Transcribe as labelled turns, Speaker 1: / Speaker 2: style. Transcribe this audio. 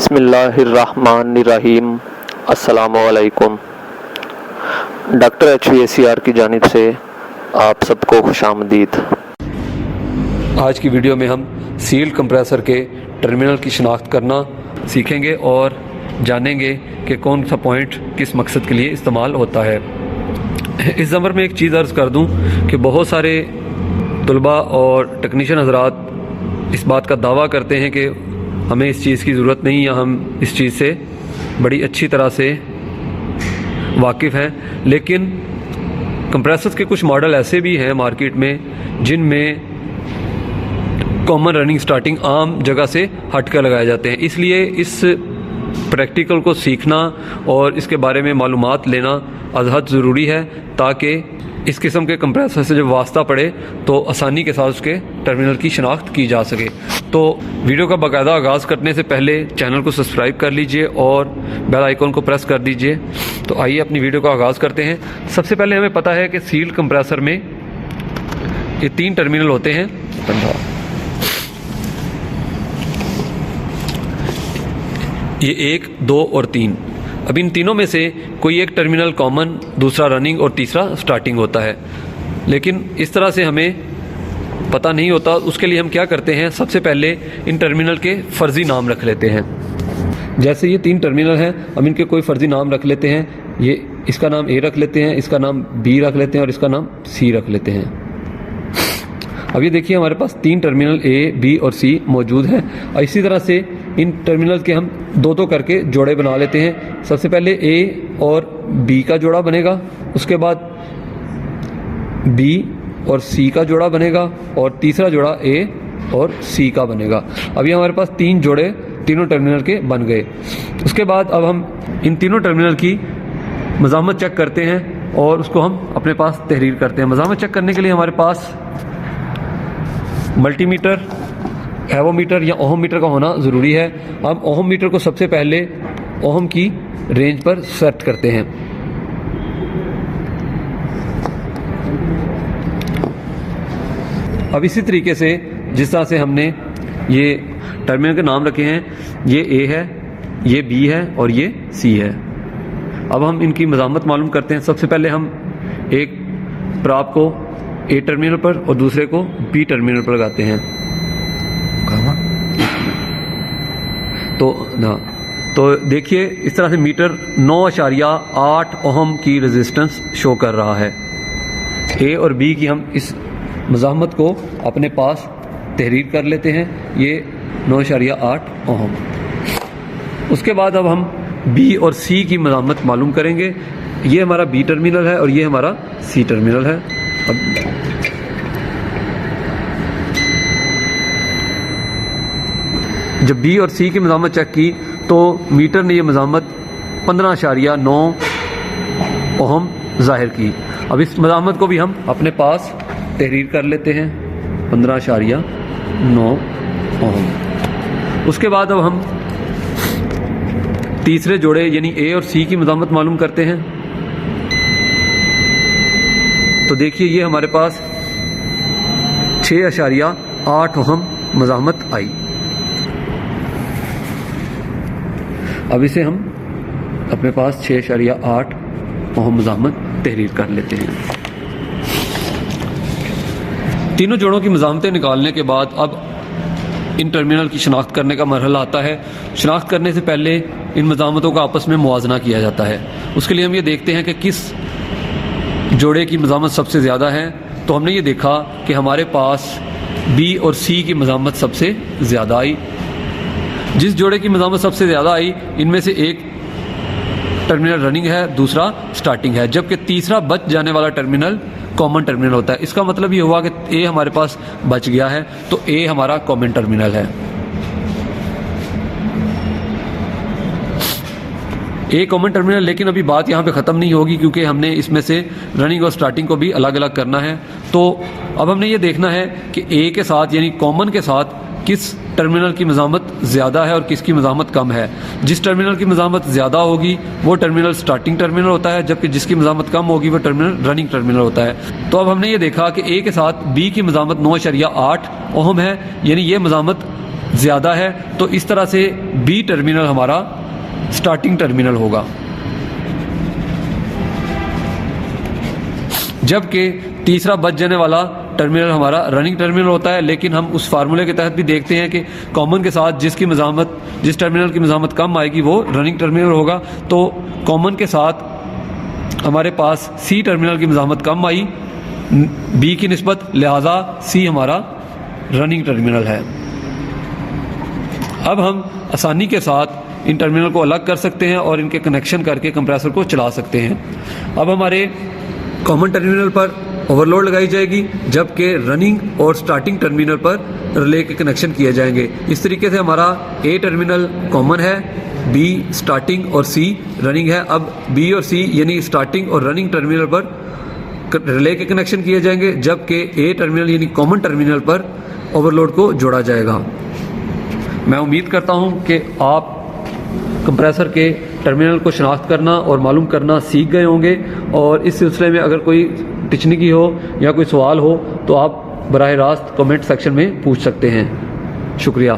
Speaker 1: बिस्मिल्लाहिर्रहमानिर्रहीम। अस्सलामुअलैकुम। Doctor HVACR की जानिब से आप सबको खुशामदीद।
Speaker 2: आज की वीडियो में हम सील्ड कंप्रेसर के टर्मिनल की शनाख्त करना सीखेंगे और जानेंगे कि कौन सा पॉइंट किस मकसद के लिए इस्तेमाल होता है। इस ज़मर में एक चीज़ अर्ज़ कर दूं कि बहुत सारे तलबा और टेक्नीशियन हज़रात इस बात का दावा करते हैं कि हमें इस चीज़ की ज़रूरत नहीं या हम इस चीज़ से बड़ी अच्छी तरह से वाकिफ़ हैं, लेकिन कंप्रेसर्स के कुछ मॉडल ऐसे भी हैं मार्केट में जिनमें कॉमन रनिंग स्टार्टिंग आम जगह से हट कर लगाए जाते हैं। इसलिए इस प्रैक्टिकल को सीखना और इसके बारे में मालूमात लेना अज़हद ज़रूरी है, ताकि इस किस्म के कंप्रेसर से जब वास्ता पड़े तो आसानी के साथ उसके टर्मिनल की शनाख्त की जा सके। तो वीडियो का बाकायदा आगाज़ करने से पहले चैनल को सब्सक्राइब कर लीजिए और बेल आइकन को प्रेस कर दीजिए। तो आइए अपनी वीडियो का आगाज़ करते हैं। सबसे पहले हमें पता है कि सील्ड कंप्रेसर में ये 3 टर्मिनल होते हैं, ये 1, 2 और 3। अब इन तीनों में से कोई एक टर्मिनल कॉमन, दूसरा रनिंग और तीसरा स्टार्टिंग होता है, लेकिन इस तरह से हमें पता नहीं होता। उसके लिए हम क्या करते हैं, सबसे पहले इन टर्मिनल के फ़र्ज़ी नाम रख लेते हैं। जैसे ये 3 टर्मिनल हैं, हम इनके कोई फ़र्ज़ी नाम रख लेते हैं। ये इसका नाम A रख लेते हैं, इसका नाम B रख लेते हैं और इसका नाम C रख लेते हैं। अब ये देखिए हमारे पास 3 टर्मिनल A, B और C मौजूद हैं और इसी तरह से इन टर्मिनल के हम 2-2 करके जोड़े बना लेते हैं। सबसे पहले A और B का जोड़ा बनेगा, उसके बाद B और C का जोड़ा बनेगा और तीसरा जोड़ा A और C का बनेगा। अभी हमारे पास 3 जोड़े तीनों टर्मिनल के बन गए। उसके बाद अब हम इन तीनों टर्मिनल की मज़ामत चेक करते हैं और उसको हम अपने पास तहरीर करते हैं। मज़ामत चेक करने के लिए हमारे पास मल्टीमीटर, एवोमीटर या ओहम मीटर का होना ज़रूरी है। हम ओहम मीटर को सबसे पहले ओहम की रेंज पर सेट करते हैं। अब इसी तरीके से जिस तरह से हमने ये टर्मिनल के नाम रखे हैं, ये A है, ये B है और ये C है। अब हम इनकी मज़ामत मालूम करते हैं। सबसे पहले हम एक प्राप को A टर्मिनल पर और दूसरे को B टर्मिनल पर लगाते हैं। तो देखिए इस तरह से मीटर 9.8 ओहम की रेजिस्टेंस शो कर रहा है। A और B की हम इस मज़ामत को अपने पास तहरीर कर लेते हैं, ये 9.8 ओहम। उसके बाद अब हम B और C की मज़ामत मालूम करेंगे। ये हमारा B टर्मिनल है और ये हमारा C टर्मिनल है। अब जब B और C की मज़ामत चेक की तो मीटर ने ये मज़ामत 15.9 ओहम ज़ाहिर की। अब इस मज़ामत को भी हम अपने पास तहरीर कर लेते हैं, 15.9 ओहम। उसके बाद अब हम तीसरे जोड़े यानी A और C की मज़ामत मालूम करते हैं। तो देखिए ये हमारे पास 6.8 ओहम मज़ामत आई। अब इसे हम अपने पास 6.8 ओहम मज़ामत तहरीर कर लेते हैं। तीनों जोड़ों की मज़ामतें निकालने के बाद अब इन टर्मिनल की शनाख्त करने का मरहला आता है। शनाख्त करने से पहले इन मज़ामतों का आपस में मुआजना किया जाता है। उसके लिए हम ये देखते हैं कि किस जोड़े की मज़ामत सबसे ज़्यादा है। तो हमने ये देखा कि हमारे पास B और C की मज़ामत सबसे ज़्यादा आई। जिस जोड़े की मज़ामत सबसे ज़्यादा आई, इनमें से एक टर्मिनल रनिंग है, दूसरा स्टार्टिंग है, जबकि तीसरा बच जाने वाला टर्मिनल कॉमन टर्मिनल होता है। इसका मतलब ये हुआ कि A हमारे पास बच गया है, तो A हमारा कॉमन टर्मिनल है। A कॉमन टर्मिनल, लेकिन अभी बात यहाँ पे ख़त्म नहीं होगी क्योंकि हमने इसमें से रनिंग और स्टार्टिंग को भी अलग अलग करना है। तो अब हमने ये देखना है कि A के साथ यानी कॉमन के साथ किस टर्मिनल की मज़ामत ज़्यादा है और किसकी मज़ामत कम है। जिस टर्मिनल की मज़ामत ज़्यादा होगी वो टर्मिनल स्टार्टिंग टर्मिनल होता है, जबकि जिसकी मज़ामत कम होगी वो टर्मिनल रनिंग टर्मिनल होता है। तो अब हमने ये देखा कि A के साथ B की मज़ामत 9.8 ओहम है, यानी ये मज़ामत ज़्यादा है तो इस तरह से बी टर्मिनल हमारा स्टार्टिंग टर्मिनल होगा, जबकि तीसरा बच जाने वाला टर्मिनल हमारा रनिंग टर्मिनल होता है। लेकिन हम उस फार्मूले के तहत भी देखते हैं कि कॉमन के साथ जिस टर्मिनल की मज़ामत कम आएगी वो रनिंग टर्मिनल होगा। तो कॉमन के साथ हमारे पास सी टर्मिनल की मज़ामत कम आई बी की निस्बत, लिहाजा सी हमारा रनिंग टर्मिनल है। अब हम आसानी के साथ इन टर्मिनल को अलग कर सकते हैं और इनके कनेक्शन करके कंप्रेसर को चला सकते हैं। अब हमारे कॉमन टर्मिनल पर ओवरलोड लगाई जाएगी, जबकि रनिंग और स्टार्टिंग टर्मिनल पर रिले के कनेक्शन किए जाएंगे। इस तरीके से हमारा ए टर्मिनल कॉमन है, बी स्टार्टिंग और सी रनिंग है। अब बी और सी यानी स्टार्टिंग और रनिंग टर्मिनल पर रिले के कनेक्शन किए जाएंगे, जबकि ए टर्मिनल यानी कॉमन टर्मिनल पर ओवरलोड को जोड़ा जाएगा। मैं उम्मीद करता हूं कि आप कंप्रेसर के टर्मिनल को शनाख्त करना और मालूम करना सीख गए होंगे, और इस सिलसिले में अगर कोई टिचनी हो या कोई सवाल हो तो आप बराह रास्त कमेंट सेक्शन में पूछ सकते हैं। शुक्रिया।